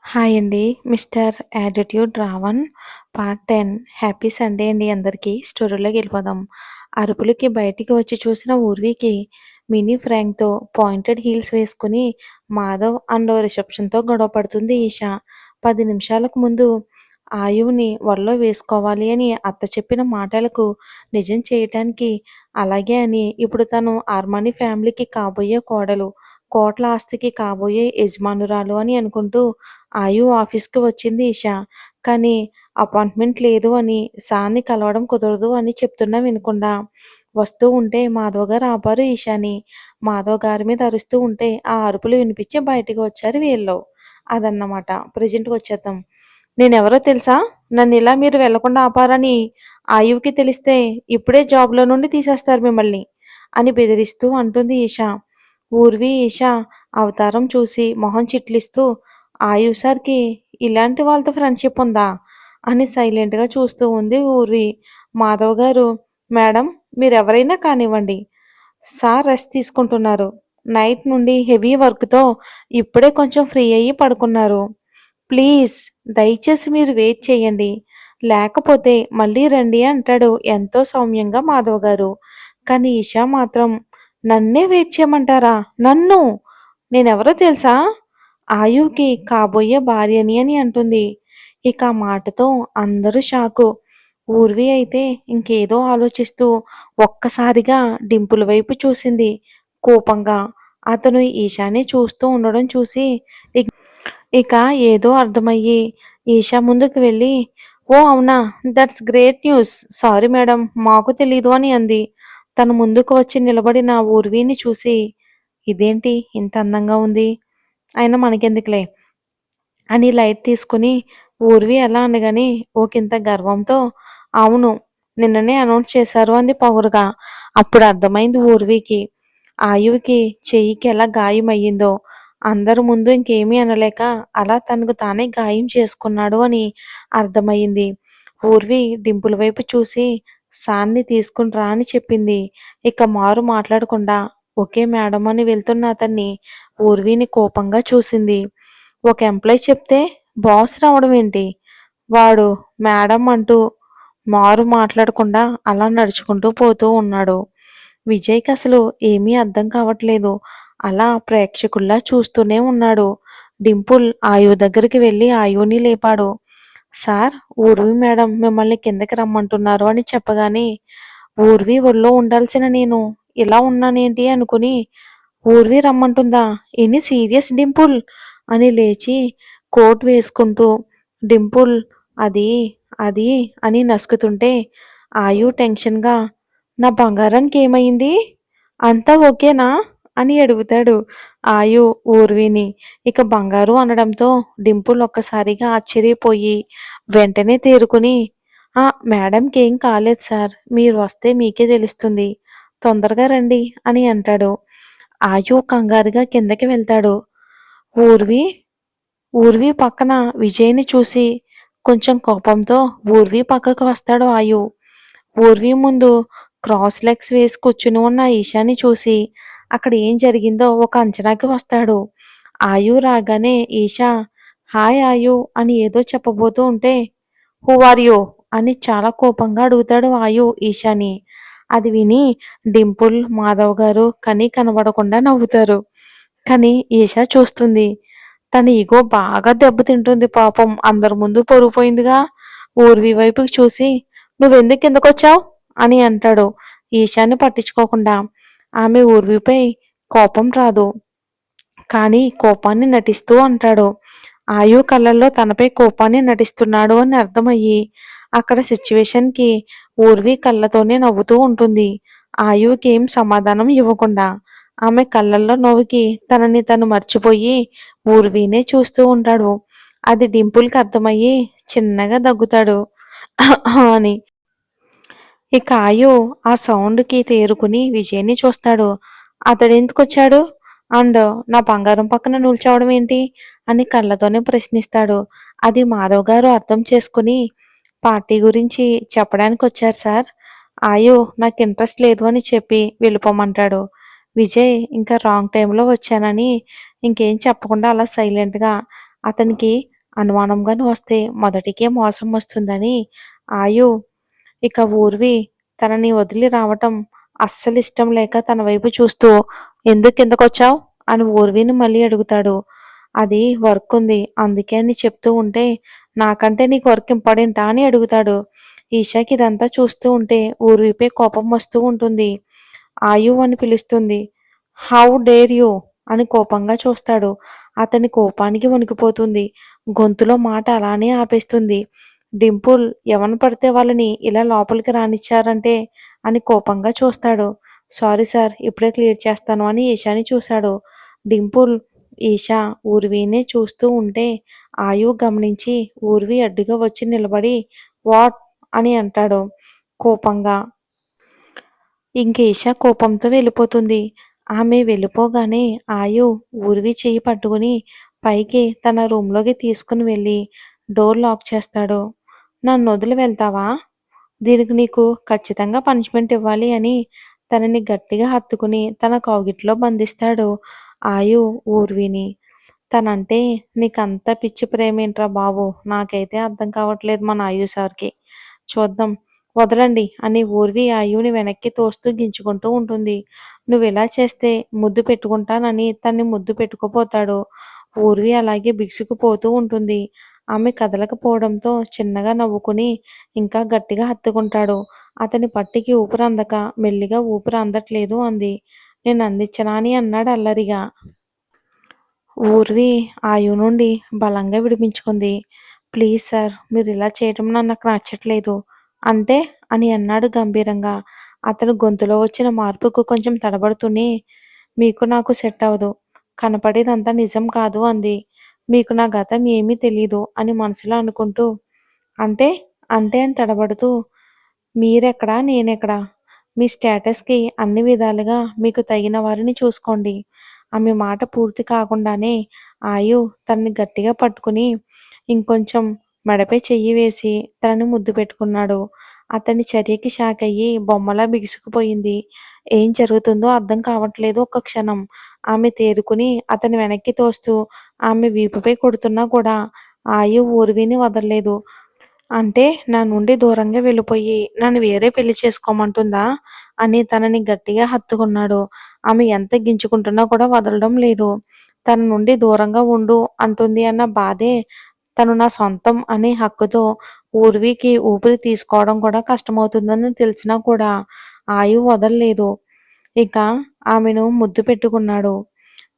Hi అండి. Mister attitude Ravan part 10. Happy Sunday అండి అందరికీ. స్టోరీలోకెళ్ళిపోదాం. అరుపులకి బయటికి వచ్చి చూసిన ఊర్వికి మినీ ఫ్రాంక్‌తో పాయింటెడ్ హీల్స్ వేసుకుని మాధవ్ అండ్ రిసెప్షన్‌తో గొడవ పడుతుంది ఈషా. 10 నిమిషాలకు ముందు ఆయువుని వలలో వేసుకోవాలి అని అత్త చెప్పిన మాటలకు నిజం చేయటానికి, అలాగే అని ఇప్పుడు తను ఆర్మానీ ఫ్యామిలీకి కాబోయే కోడలు, కోట్ల ఆస్తికి కాబోయే యజమానురాలు అని అనుకుంటూ ఆయు ఆఫీస్‌కి వచ్చింది ఈష. కానీ అపాయింట్మెంట్ లేదు అని, సార్‌ని కలవడం కుదరదు అని చెప్తున్నా వినకుండా వస్తూ ఉంటే మాధవ్ గారు ఆపారు ఈషాని. మాధవ్ గారి మీద అరుస్తూ ఉంటే ఆ అరుపులు వినిపించి బయటికి వచ్చారు వీళ్ళు. అదన్నమాట. ప్రెజెంట్‌కి వచ్చేద్దాం. నేనెవరో తెలుసా? నన్నిలా మీరు వెళ్ళకుండా ఆపారని ఆయువుకి తెలిస్తే ఇప్పుడే జాబ్‌లో నుండి తీసేస్తారు మిమ్మల్ని అని బెదిరిస్తూ అంటుంది ఈష. ఊర్వి, ఈష అవతారం చూసి మొహం చిట్లిస్తూ ఆయువ్ సార్‌కి ఇలాంటి వాళ్ళతో ఫ్రెండ్‌షిప్ ఉందా? అని సైలెంట్‌గా చూస్తూ ఉంది ఊర్వి. మాధవ్ గారు, మేడం మీరెవరైనా కానివ్వండి. సార్ రెస్ట్ తీసుకుంటున్నారు. నైట్ నుండి హెవీ వర్క్‌తో ఇప్పుడే కొంచెం ఫ్రీ అయ్యి పడుకున్నారు. ప్లీజ్ దయచేసి మీరు వెయిట్ చేయండి. లేకపోతే మళ్ళీ రండి అంటాడు ఎంతో సౌమ్యంగా మాధవ్ గారు. కానీ ఇషా మాత్రం నన్నే వెయిట్ చేయమంటారా? నన్ను! నేనెవరో తెలుసా? ఆయువుకి కాబోయే భార్యని అని అంటుంది. ఇక ఆ మాటతో అందరూ షాకు. ఊర్వి అయితే ఇంకేదో ఆలోచిస్తూ ఒక్కసారిగా డింపుల్ వైపు చూసింది కోపంగా. అతను ఈశాని చూస్తూ ఉండడం చూసి ఇక ఇక ఏదో అర్థమయ్యి ఈషా ముందుకు వెళ్ళి, ఓ అవునా, that's great news. Sorry madam, మాకు తెలీదు అని అంది. తను ముందుకు వచ్చి నిలబడిన ఊర్విని చూసి, ఇదేంటి ఇంత అందంగా ఉంది, అయినా మనకెందుకులే అని లైట్ తీసుకుని ఊర్వి ఎలా అనగాని ఒకంత గర్వంతో, అవును నిన్ననే అనౌన్స్ చేశారు అంది పొగరుగా. అప్పుడు అర్థమైంది ఊర్వికి ఆయువుకి చెయ్యికి ఎలా గాయం అయ్యిందో. అందరి ముందు ఇంకేమీ అనలేక అలా తనకు తానే గాయం చేసుకున్నాడు అని అర్థమయ్యింది. ఊర్వి డింపుల్ వైపు చూసి సాన్ని తీసుకుని రా అని చెప్పింది. ఇక మారు మాట్లాడకుండా ఓకే మేడం అని వెళ్తున్న అతన్ని ఊర్విని కోపంగా చూసింది. ఒక ఎంప్లాయ్ చెప్తే బాస్ రావడం ఏంటి? వాడు మేడం అంటూ మారు మాట్లాడకుండా అలా నడుచుకుంటూ పోతూ ఉన్నాడు. విజయ్‌కి అసలు ఏమీ అర్థం కావట్లేదు. అలా ప్రేక్షకుల్లా చూస్తూనే ఉన్నాడు. డింపుల్ ఆయువు దగ్గరికి వెళ్ళి ఆయువుని లేపాడు. సార్, ఊర్వి మేడం మిమ్మల్ని కిందకి రమ్మంటున్నారు అని చెప్పగానే, ఊర్వి ఒళ్ళో ఉండాల్సిన నేను ఇలా ఉన్నానేంటి అనుకుని, ఊర్వి రమ్మంటుందా? ఎనీ సీరియస్ డింపుల్ అని లేచి కోట్ వేసుకుంటూ డింపుల్ అది అది అని నసుకుతుంటే ఆయు టెన్షన్‌గా నా బంగారానికి ఏమైంది? అంతా ఓకేనా? అని అడుగుతాడు ఆయు ఊర్విని. ఇక బంగారు అనడంతో డింపుల్ ఒక్కసారిగా ఆశ్చర్యపోయి వెంటనే తేరుకుని ఆ! మేడంకి ఏం కాలేదు సార్. మీరు వస్తే మీకే తెలుస్తుంది. తొందరగా రండి అని అంటాడు. ఆయు కంగారుగా కిందకి వెళ్తాడు. ఊర్వి ఊర్వి పక్కన విజయ్‌ని చూసి కొంచెం కోపంతో ఊర్వి పక్కకు వస్తాడు ఆయు. ఊర్వి ముందు క్రాస్ లెగ్స్ వేసి కూర్చుని ఉన్న ఈశాని చూసి అక్కడ ఏం జరిగిందో ఒక అంచనాకి వస్తాడు. ఆయు రాగానే ఈషా హాయ్ ఆయు అని ఏదో చెప్పబోతూ ఉంటే హూ ఆర్ యూ అని చాలా కోపంగా అడుగుతాడు ఆయు ఈశాని. అది విని డింపుల్, మాధవ్ గారు కనీ కనబడకుండా నవ్వుతారు. కానీ ఈషా చూస్తుంది. తన ఇగో బాగా దెబ్బతింటుంది పాపం. అందరి ముందు పరువు పోయిందిగా. ఊర్వి వైపుకి చూసి నువ్వెందుకు కిందకొచ్చావు అని అంటాడు ఈశాన్ని పట్టించుకోకుండా. ఆమె ఊర్విపై కోపం రాదు, కానీ కోపాన్ని నటిస్తూ అంటాడు. ఆయు కళ్ళల్లో తనపై కోపాన్ని నటిస్తున్నాడు అని అర్థమయ్యి అక్కడ సిచ్యువేషన్‌కి ఊర్వి కళ్ళతోనే నవ్వుతూ ఉంటుంది. ఆయువుకేం సమాధానం ఇవ్వకుండా. ఆమె కళ్ళల్లో నవ్వుకి తనని తను మర్చిపోయి ఊర్వినే చూస్తూ ఉంటాడు. అది డింపుల్‌కి అర్థమయ్యి చిన్నగా దగ్గుతాడు అని. ఇక ఆయు ఆ సౌండ్‌కి తేరుకుని విజయ్‌ని చూస్తాడు. అతడెందుకొచ్చాడు? అండ్ నా బంగారం పక్కన నిల్చోవడం ఏంటి? అని కళ్ళతోనే ప్రశ్నిస్తాడు. అది మాధవ్ గారు అర్థం చేసుకుని పార్టీ గురించి చెప్పడానికొచ్చారు సార్. ఆయు నాకు ఇంట్రెస్ట్ లేదు అని చెప్పి వెళ్ళిపోమంటాడు. విజయ్ ఇంకా రాంగ్ టైంలో వచ్చానని ఇంకేం చెప్పకుండా అలా సైలెంట్‌గా అతనికి అనుమానంగాను వస్తే మొదటికే మోసం వస్తుందని ఆయు ఇక ఊర్వి తనని వదిలి రావటం అస్సలు ఇష్టం లేక తన వైపు చూస్తూ ఎందుకు కిందకొచ్చావు అని ఊర్విని మళ్ళీ అడుగుతాడు. అది వర్క్ ఉంది అందుకే అని చెప్తూ ఉంటే నాకంటే నీకు వర్క్ ఇంపార్టెంటా అని అడుగుతాడు. ఈషాకి ఇదంతా చూస్తూ ఉంటే ఊర్విపై కోపం వస్తూ ఉంటుంది. ఆయు అని పిలుస్తుంది. హౌ డేర్ యూ అని కోపంగా చూస్తాడు. అతని కోపానికి వణికిపోతుంది. గొంతులో మాట అలానే ఆపేస్తుంది. డింపుల్ ఎవరిని పడితే వాళ్ళని ఇలా లోపలికి రానిచ్చారంటే అని కోపంగా చూస్తాడు. సారీ సార్ ఇప్పుడే క్లియర్ చేస్తాను అని ఈషాని చూశాడు. డింపుల్ ఈషా ఊర్వినే చూస్తూ ఉంటే ఆయు గమనించి ఊర్వి అడ్డుగా వచ్చి నిలబడి వాట్ అని అంటాడు కోపంగా. ఇంక ఈషా కోపంతో వెళ్ళిపోతుంది. ఆమె వెళ్ళిపోగానే ఆయు ఊర్వి చెయ్యి పట్టుకుని పైకి తన రూంలోకి తీసుకుని వెళ్ళి డోర్ లాక్ చేస్తాడు. నన్ను వదిలి వెళ్తావా? దీనికి నీకు ఖచ్చితంగా పనిష్మెంట్ ఇవ్వాలి అని తనని గట్టిగా హత్తుకుని తన కౌగిట్లో బంధిస్తాడు ఆయు ఊర్విని. తనంటే నీకంత పిచ్చి ప్రేమేంట్రా బాబు నాకైతే అర్థం కావట్లేదు మన ఆయు సార్కి. చూద్దాం వదలండి అని ఊర్వి ఆయుని వెనక్కి తోస్తూ గించుకుంటూ ఉంటుంది. నువ్విలా చేస్తే ముద్దు పెట్టుకుంటానని తన్ని ముద్దు పెట్టుకుపోతాడు. ఊర్వి అలాగే బిగుసుకుపోతూ ఉంటుంది. ఆమె కదలకపోవడంతో చిన్నగా నవ్వుకుని ఇంకా గట్టిగా హత్తుకుంటాడు. అతని పట్టికి ఊపిరి అందక మెల్లిగా ఊపిరి అందట్లేదు అంది. నేను అందించనా అని అన్నాడు అల్లరిగా. ఊర్వి ఆయు నుండి బలంగా విడిపించుకుంది. ప్లీజ్ సార్ మీరు ఇలా చేయటం నాకు నచ్చట్లేదు. అంటే అని అన్నాడు గంభీరంగా. అతను గొంతులో వచ్చిన మార్పుకు కొంచెం తడబడుతూనే మీకు నాకు సెట్ అవ్వదు. కనపడేదంతా నిజం కాదు అంది. మీకు నా గతం ఏమీ తెలీదు అని మనసులో అనుకుంటూ అంటే అంటే అని తడబడుతూ మీరెక్కడా నేనెక్కడా మీ స్టేటస్కి అన్ని విధాలుగా మీకు తగిన వారిని చూసుకోండి. ఆమె మాట పూర్తి కాకుండానే ఆయు తనని గట్టిగా పట్టుకుని ఇంకొంచెం మెడపై చెయ్యి వేసి తనని ముద్దు పెట్టుకున్నాడు. అతని చర్యకి షాక్ అయ్యి బొమ్మలా బిగుసుకుపోయింది. ఏం జరుగుతుందో అర్థం కావట్లేదు ఒక్క క్షణం. ఆమె తేరుకుని అతని వెనక్కి తోస్తూ ఆమె వీపుపై కొడుతున్నా కూడా ఆయు ఊర్విని వదల్లేదు. అంటే నా నుండి దూరంగా వెళ్ళిపోయి నన్ను వేరే పెళ్లి చేసుకోమంటుందా అని తనని గట్టిగా హత్తుకున్నాడు. ఆమె ఎంత గింజుకుంటున్నా కూడా వదలడం లేదు. తన నుండి దూరంగా ఉండు అంటుంది అన్న బాధే తను నా సొంతం అనే హక్కుతో ఊర్వికి ఊపిరి తీసుకోవడం కూడా కష్టమవుతుందని తెలిసినా కూడా ఆయు వదలలేదు. ఇక ఆమెను ముద్దు పెట్టుకున్నాడు.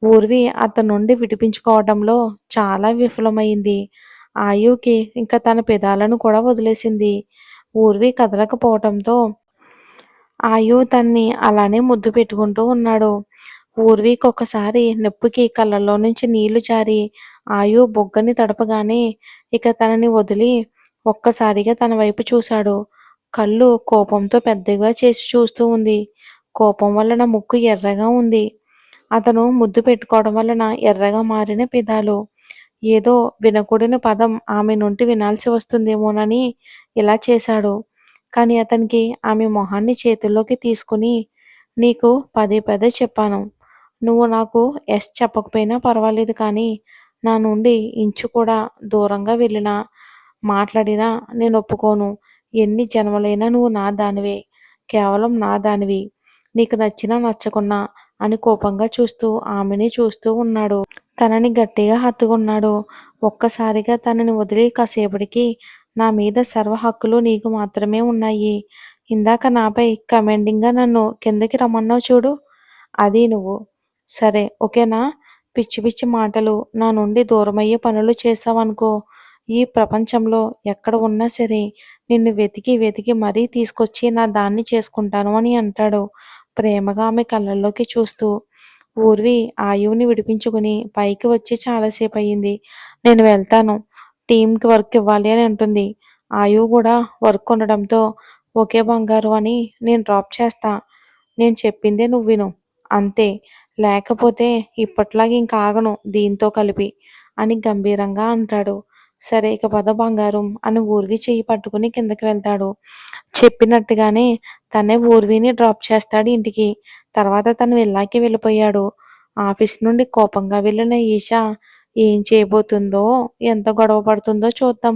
ఊర్వి అతని నుండి విడిపించుకోవడంలో చాలా విఫలమైంది. ఆయుకి ఇంకా తన పెదాలను కూడా వదిలేసింది. ఊర్వి కదలకపోవటంతో ఆయు తన్ని అలానే ముద్దు పెట్టుకుంటూ ఉన్నాడు. ఊర్వికి ఒక్కసారి నొప్పికి కళ్ళల్లో నుంచి నీళ్లు జారి ఆయు బొగ్గని తడపగానే ఇక తనని వదిలి ఒక్కసారిగా తన వైపు చూశాడు. కళ్ళు కోపంతో పెద్దగా చేసి చూస్తూ ఉంది. కోపం వలన ముక్కు ఎర్రగా ఉంది. అతను ముద్దు పెట్టుకోవడం వలన ఎర్రగా మారిన పెదాలు. ఏదో వినకూడని పదం ఆమె నుండి వినాల్సి వస్తుందేమోనని ఇలా చేశాడు. కానీ అతనికి ఆమె మొహాన్ని చేతుల్లోకి తీసుకుని నీకు పదే పదే చెప్పాను. నువ్వు నాకు ఎస్ చెప్పకపోయినా పర్వాలేదు కానీ నా నుండి ఇంచు కూడా దూరంగా వెళ్ళినా మాట్లాడినా నేను ఒప్పుకోను. ఎన్ని జన్మలైనా నువ్వు నా దానివే. కేవలం నా దానివి. నీకు నచ్చినా నచ్చకున్నా అని కోపంగా చూస్తూ ఆమెని చూస్తూ ఉన్నాడు. తనని గట్టిగా హత్తుకున్నాడు. ఒక్కసారిగా తనని వదిలి కాసేపటికి నా మీద సర్వ హక్కులు నీకు మాత్రమే ఉన్నాయి. ఇందాక నాపై కమెండింగ్గా నన్ను కిందకి రమ్మన్నావు చూడు అది నువ్వు. సరే ఓకేనా? పిచ్చి పిచ్చి మాటలు నా నుండి దూరమయ్యే పనులు చేశావనుకో ఈ ప్రపంచంలో ఎక్కడ ఉన్నా సరే నిన్ను వెతికి వెతికి మరీ తీసుకొచ్చి నా దాన్ని చేసుకుంటాను అని అంటాడు ప్రేమగా ఆమె కళ్ళల్లోకి చూస్తూ. ఊర్వి ఆయువుని విడిపించుకుని పైకి వచ్చి చాలాసేపు అయ్యింది. నేను వెళ్తాను. టీంకి వర్క్ ఇవ్వాలి అని అంటుంది. ఆయువు కూడా వర్క్ ఉండడంతో ఓకే బంగారు అని నేను డ్రాప్ చేస్తా. నేను చెప్పిందే నువ్వు విను అంతే. లేకపోతే ఇప్పట్లాగా ఇంకా ఆగను దీంతో కలిపి అని గంభీరంగా అంటాడు. సరే ఇక పద బంగారం అని ఊర్వి చెయ్యి పట్టుకుని కిందకి వెళ్తాడు. చెప్పినట్టుగానే తనే ఊర్విని డ్రాప్ చేస్తాడు ఇంటికి. తర్వాత తను వెళ్ళాకే వెళ్ళిపోయాడు. ఆఫీస్ నుండి కోపంగా వెళ్ళిన ఈషా ఏం చేయబోతుందో, ఎంత గొడవ పడుతుందో చూద్దాం.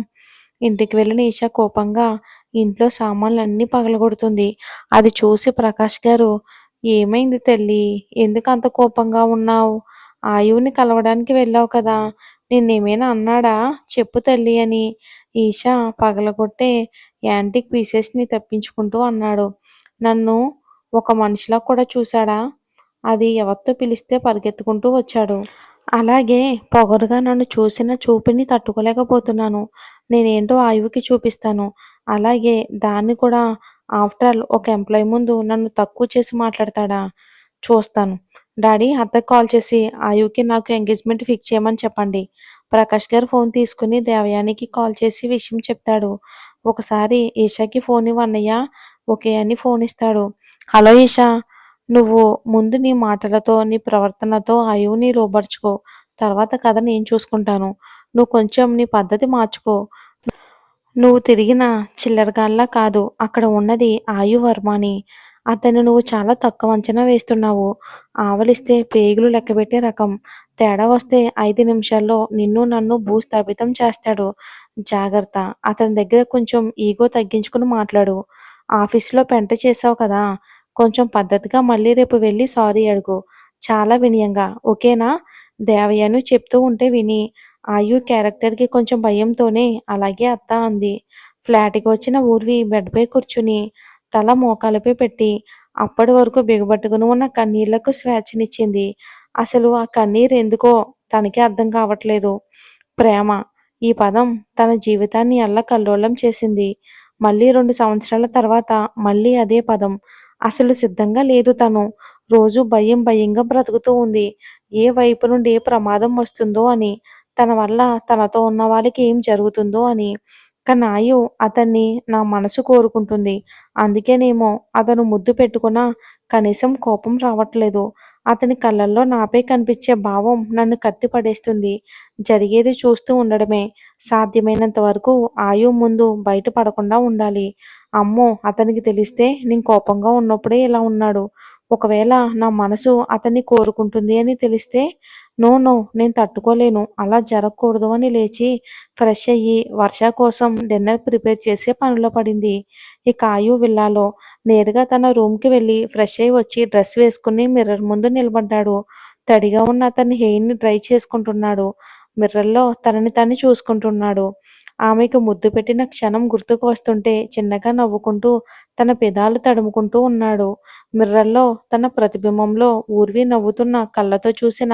ఇంటికి వెళ్ళిన ఈషా కోపంగా ఇంట్లో సామాన్లన్నీ పగలగొడుతుంది. అది చూసి ప్రకాష్ గారు, ఏమైంది తల్లి? ఎందుకు అంత కోపంగా ఉన్నావు? ఆయువుని కలవడానికి వెళ్ళావు కదా! నిన్నేమైనా అన్నాడా? చెప్పు తల్లి అని ఈషా పగలగొట్టే యాంటిక్ పీసెస్‌ని తప్పించుకుంటూ అన్నాడు. నన్ను ఒక మనిషిలా కూడా చూశాడా? అది ఎవరితో పిలిస్తే పరిగెత్తుకుంటూ వచ్చాడు. అలాగే పొగరుగా నన్ను చూసిన చూపుని తట్టుకోలేకపోతున్నాను. నేనేంటో ఆయువుకి చూపిస్తాను. అలాగే దాన్ని కూడా ఆఫ్టర్ ఆల్ ఒక ఎంప్లాయీ ముందు నన్ను తక్కువ చేసి మాట్లాడతాడా? చూస్తాను. డాడీ అత్తకి కాల్ చేసి ఆయువుకి నాకు ఎంగేజ్‌మెంట్ ఫిక్స్ చేయమని చెప్పండి. ప్రకాష్ గారు ఫోన్ తీసుకుని దేవయానికి కాల్ చేసి విషయం చెప్తాడు. ఒకసారి ఈషాకి ఫోన్ ఇవ్వు అన్నయ్య. ఓకే అని ఫోన్ ఇస్తాడు. హలో ఈషా! నువ్వు ముందు నీ మాటలతో, నీ ప్రవర్తనతో ఆయువుని లోబరుచుకో. తర్వాత కథ నేను చూసుకుంటాను. నువ్వు కొంచెం నీ పద్ధతి మార్చుకో. నువ్వు తిరిగిన చిల్లరగాల్లా కాదు. అక్కడ ఉన్నది ఆయువర్మాని. అతన్ని నువ్వు చాలా తక్కువ అంచనా వేస్తున్నావు. ఆవలిస్తే పేగులు లెక్కబెట్టే రకం. తేడా వస్తే 5 నిమిషాల్లో నిన్ను నన్ను భూస్థాపితం చేస్తాడు. జాగ్రత్త. అతని దగ్గర కొంచెం ఈగో తగ్గించుకుని మాట్లాడు. ఆఫీసులో పెంట చేశావు కదా! కొంచెం పద్ధతిగా మళ్ళీ రేపు వెళ్ళి సారీ అడుగు. చాలా వినయంగా. ఓకేనా? దేవయాని చెప్తూ ఉంటే విని ఆయు క్యారెక్టర్‌కి కొంచెం భయంతోనే అలాగే అత్త అంది. ఫ్లాట్‌కి వచ్చిన ఊర్వి బెడ్‌పై కూర్చుని తల మోకాళ్ళపై పెట్టి అప్పటి వరకు బిగబట్టుకుని ఉన్న కన్నీళ్లకు స్వేచ్ఛనిచ్చింది. అసలు ఆ కన్నీరు ఎందుకో తనకే అర్థం కావట్లేదు. ప్రేమ. ఈ పదం తన జీవితాన్ని అల్లకల్లోలం చేసింది. మళ్ళీ 2 సంవత్సరాల తర్వాత మళ్ళీ అదే పదం. అసలు సిద్ధంగా లేదు తను. రోజూ భయంగా బ్రతుకుతూ ఉంది. ఏ వైపు నుండి ఏ ప్రమాదం వస్తుందో అని. తన వల్ల తనతో ఉన్న వాళ్ళకి ఏం జరుగుతుందో అని. కానీ ఆయువు అతన్ని నా మనసు కోరుకుంటుంది. అందుకేనేమో అతను ముద్దు పెట్టుకున్నా కనీసం కోపం రావట్లేదు. అతని కళ్ళల్లో నాపై కనిపించే భావం నన్ను కట్టిపడేస్తుంది. జరిగేది చూస్తూ ఉండడమే. సాధ్యమైనంత వరకు ఆయువు ముందు బయట పడకుండా ఉండాలి. అమ్మో! అతనికి తెలిస్తే నేను కోపంగా ఉన్నప్పుడే ఇలా ఉన్నాడు. ఒకవేళ నా మనసు అతన్ని కోరుకుంటుంది అని తెలిస్తే నో నేను తట్టుకోలేను. అలా జరగకూడదు అని లేచి ఫ్రెష్ అయ్యి వర్ష కోసం డిన్నర్ ప్రిపేర్ చేసే పనిలో పడింది. ఇక ఆయువు విల్లాలో నేరుగా తన రూమ్‌కి వెళ్ళి ఫ్రెష్ అయ్యి వచ్చి డ్రెస్ వేసుకుని మిర్రర్ ముందు నిలబడ్డాడు. తడిగా ఉన్న అతని హెయిర్‌ని డ్రై చేసుకుంటున్నాడు. మిర్రర్‌లో తనని తను చూసుకుంటున్నాడు. ఆమెకు ముద్దు పెట్టిన క్షణం గుర్తుకు వస్తుంటే చిన్నగా నవ్వుకుంటూ తన పెదాలు తడుముకుంటూ ఉన్నాడు. మిర్రర్‌లో తన ప్రతిబింబంలో ఊర్వి నవ్వుతున్న కళ్ళతో చూసిన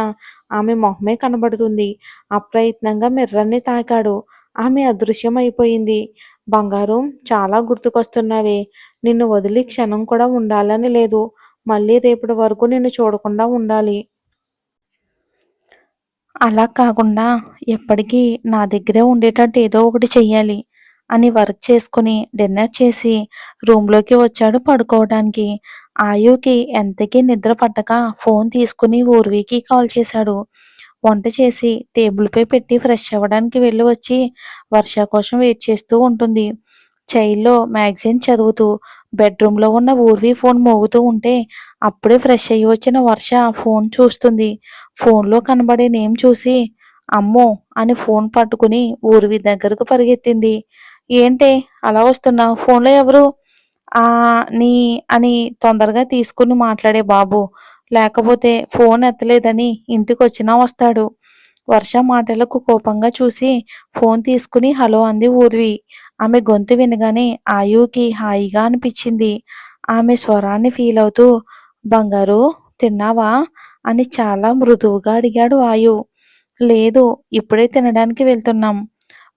ఆమె మొహమే కనబడుతుంది. అప్రయత్నంగా మిర్రర్‌ని తాకాడు. ఆమె అదృశ్యమైపోయింది. బంగారం చాలా గుర్తుకొస్తున్నావే. నిన్ను వదిలి క్షణం కూడా ఉండాలని లేదు. మళ్ళీ రేపటి వరకు నిన్ను చూడకుండా ఉండాలి. అలా కాకుండా ఎప్పటికీ నా దగ్గరే ఉండేటట్టు ఏదో ఒకటి చెయ్యాలి అని వర్క్ చేసుకుని డిన్నర్ చేసి రూమ్‌లోకి వచ్చాడు పడుకోవడానికి. ఆయుకి ఎంతకీ నిద్ర పట్టక ఫోన్ తీసుకుని ఊర్వికి కాల్ చేశాడు. వంట చేసి టేబుల్‌పై పెట్టి ఫ్రెష్ అవ్వడానికి వెళ్ళి వచ్చి వర్ష కోసం వెయిట్ చేస్తూ ఉంటుంది. చైర్‌లో మ్యాగజైన్ చదువుతూ బెడ్‌రూమ్‌లో ఉన్న ఊర్వి ఫోన్ మోగుతూ ఉంటే అప్పుడే ఫ్రెష్ అయ్యి వచ్చిన వర్ష ఫోన్ చూస్తుంది. ఫోన్‌లో కనబడే నేమ్ చూసి అమ్మో! అని ఫోన్ పట్టుకుని ఊర్వి దగ్గరకు పరిగెత్తింది. ఏంటే అలా వస్తున్నావు? ఫోన్‌లో ఎవరు? నీ అని తొందరగా తీసుకుని మాట్లాడే బాబు. లేకపోతే ఫోన్ ఎత్తలేదని ఇంటికొచ్చినా వస్తాడు. వర్ష మాటలకు కోపంగా చూసి ఫోన్ తీసుకుని హలో అంది ఊర్వి. ఆమె గొంతు వినగానే ఆయుకి హాయిగా అనిపించింది. ఆమె స్వరాన్ని ఫీల్ అవుతూ బంగారు తిన్నావా? అని చాలా మృదువుగా అడిగాడు ఆయు. లేదు, ఇప్పుడే తినడానికి వెళ్తున్నాం.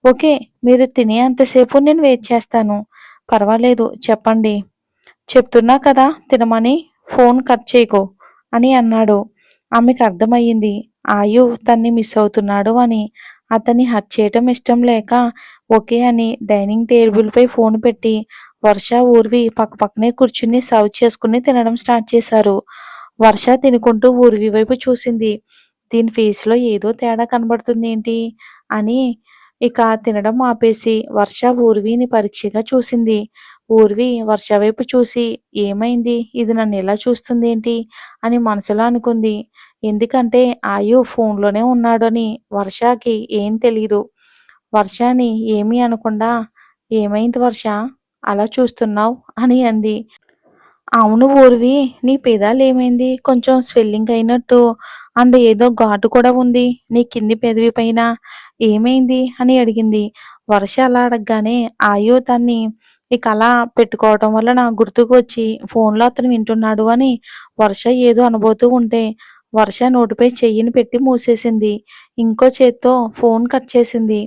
ఓకే, మీరు తినేంతసేపు నేను వెయిట్ చేస్తాను. పర్వాలేదు చెప్పండి. చెప్తున్నా కదా తినమని, ఫోన్ కట్ చేయకు అని అన్నాడు. ఆమెకు అర్థమయ్యింది ఆయు తన్ని మిస్ అవుతున్నాడు అని. అతన్ని హర్ట్ చేయటం ఇష్టం లేక ఓకే అని డైనింగ్ టేబుల్పై ఫోన్ పెట్టి వర్ష ఊర్వి పక్కపక్కనే కూర్చుని సర్వ్ చేసుకుని తినడం స్టార్ట్ చేశారు. వర్ష తినుకుంటూ ఊర్వి వైపు చూసింది. దీని ఫేస్‌లో ఏదో తేడా కనబడుతుందేంటి అని ఇక తినడం ఆపేసి వర్ష ఊర్విని పరీక్షగా చూసింది. ఊర్వి వర్ష వైపు చూసి ఏమైంది? ఇది నన్నిలా చూస్తుందేంటి? అని మనసులో అనుకుంది. ఎందుకంటే ఆయు ఫోన్‌లోనే ఉన్నాడని వర్షకి ఏం తెలీదు. వర్షని ఏమీ అనకుండా, "ఏమైంది వర్ష అలా చూస్తున్నావు?" అని అంది. అవును ఊర్వి. నీ పెదాలేమైంది? కొంచెం స్వెల్లింగ్ అయినట్టు అండ్ ఏదో ఘాటు కూడా ఉంది. నీ కింది పెదవి పైన. ఏమైంది? అని అడిగింది. వర్ష అలా అడగగానే ఆయు తన్ని ఇక అలా పెట్టుకోవటం వల్ల నాకు గుర్తుకు వచ్చి ఫోన్‌లో అతను వింటున్నాడు అని వర్ష ఏదో అనబోతూ ఉంటే వర్ష నోటిపై చెయ్యిని పెట్టి మూసేసింది. ఇంకో చేత్తో ఫోన్ కట్ చేసింది.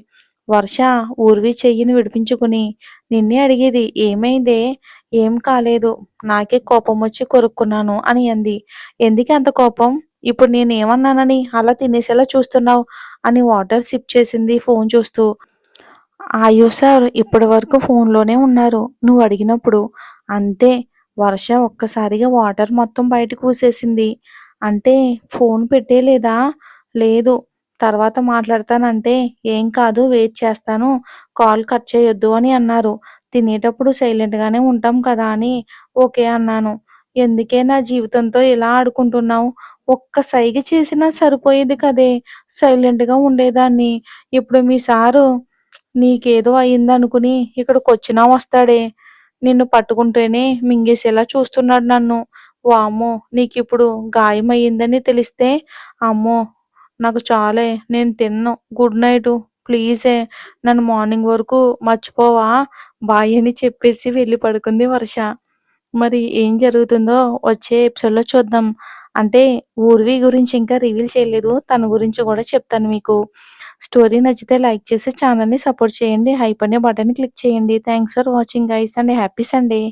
వర్ష ఊర్వి చెయ్యిని విడిపించుకుని, నిన్నే అడిగేది ఏమైందే? ఏం కాలేదు. నాకే కోపమొచ్చి కొరుక్కున్నాను అని అంది. ఎందుకే అంత కోపం? ఇప్పుడు నేనేమన్నానని అలా తినేసేలా చూస్తున్నావు? అని వాటర్ సిప్ చేసింది ఫోన్ చూస్తూ. ఆయుష్ సార్ ఇప్పటివరకు ఫోన్‌లోనే ఉన్నారు నువ్వడిగినప్పుడు. అంతే వర్ష ఒక్కసారిగా వాటర్ మొత్తం బయటకు ఊసేసింది. అంటే ఫోన్ పెట్టేయలేదా? లేదు. తర్వాత మాట్లాడతానంటే, ఏం కాదు వెయిట్ చేస్తాను. కాల్ కట్ చేయొద్దు అని అన్నారు. తినేటప్పుడు సైలెంట్‌గానే ఉంటాం కదా అని ఓకే అన్నాను. ఎందుకే నా జీవితంతో ఇలా ఆడుకుంటున్నావు? ఒక్క సైగ చేసినా సరిపోయేది కదే! సైలెంట్‌గా ఉండేదాన్ని. ఇప్పుడు మీ సారు నీకేదో అయిందనుకుని ఇక్కడికొచ్చినా వస్తాడే. నిన్ను పట్టుకుంటేనే మింగేసేలా చూస్తున్నాడు నన్ను. వామ్మో! నీకిప్పుడు గాయమయ్యిందని తెలిస్తే అమ్మో! నాకు చాలే. నేను తినను. Good night. ప్లీజే నన్ను మార్నింగ్ వరకు మర్చిపోవా? బాయ్ అని చెప్పేసి వెళ్లి పడుకుంది వర్ష. మరి ఏం జరుగుతుందో వచ్చే ఎపిసోడ్‌లో చూద్దాం. అంటే ఊర్వి గురించి ఇంకా రివీల్ చేయలేదు. తన గురించి గూడా చెప్తాను మీకు. స్టోరీ నచ్చితే లైక్ చేసి ఛానల్‌ని సపోర్ట్ చేయండి. హైప్ అనే బటన్ క్లిక్ చేయండి. Thanks for watching guys and happy Sunday.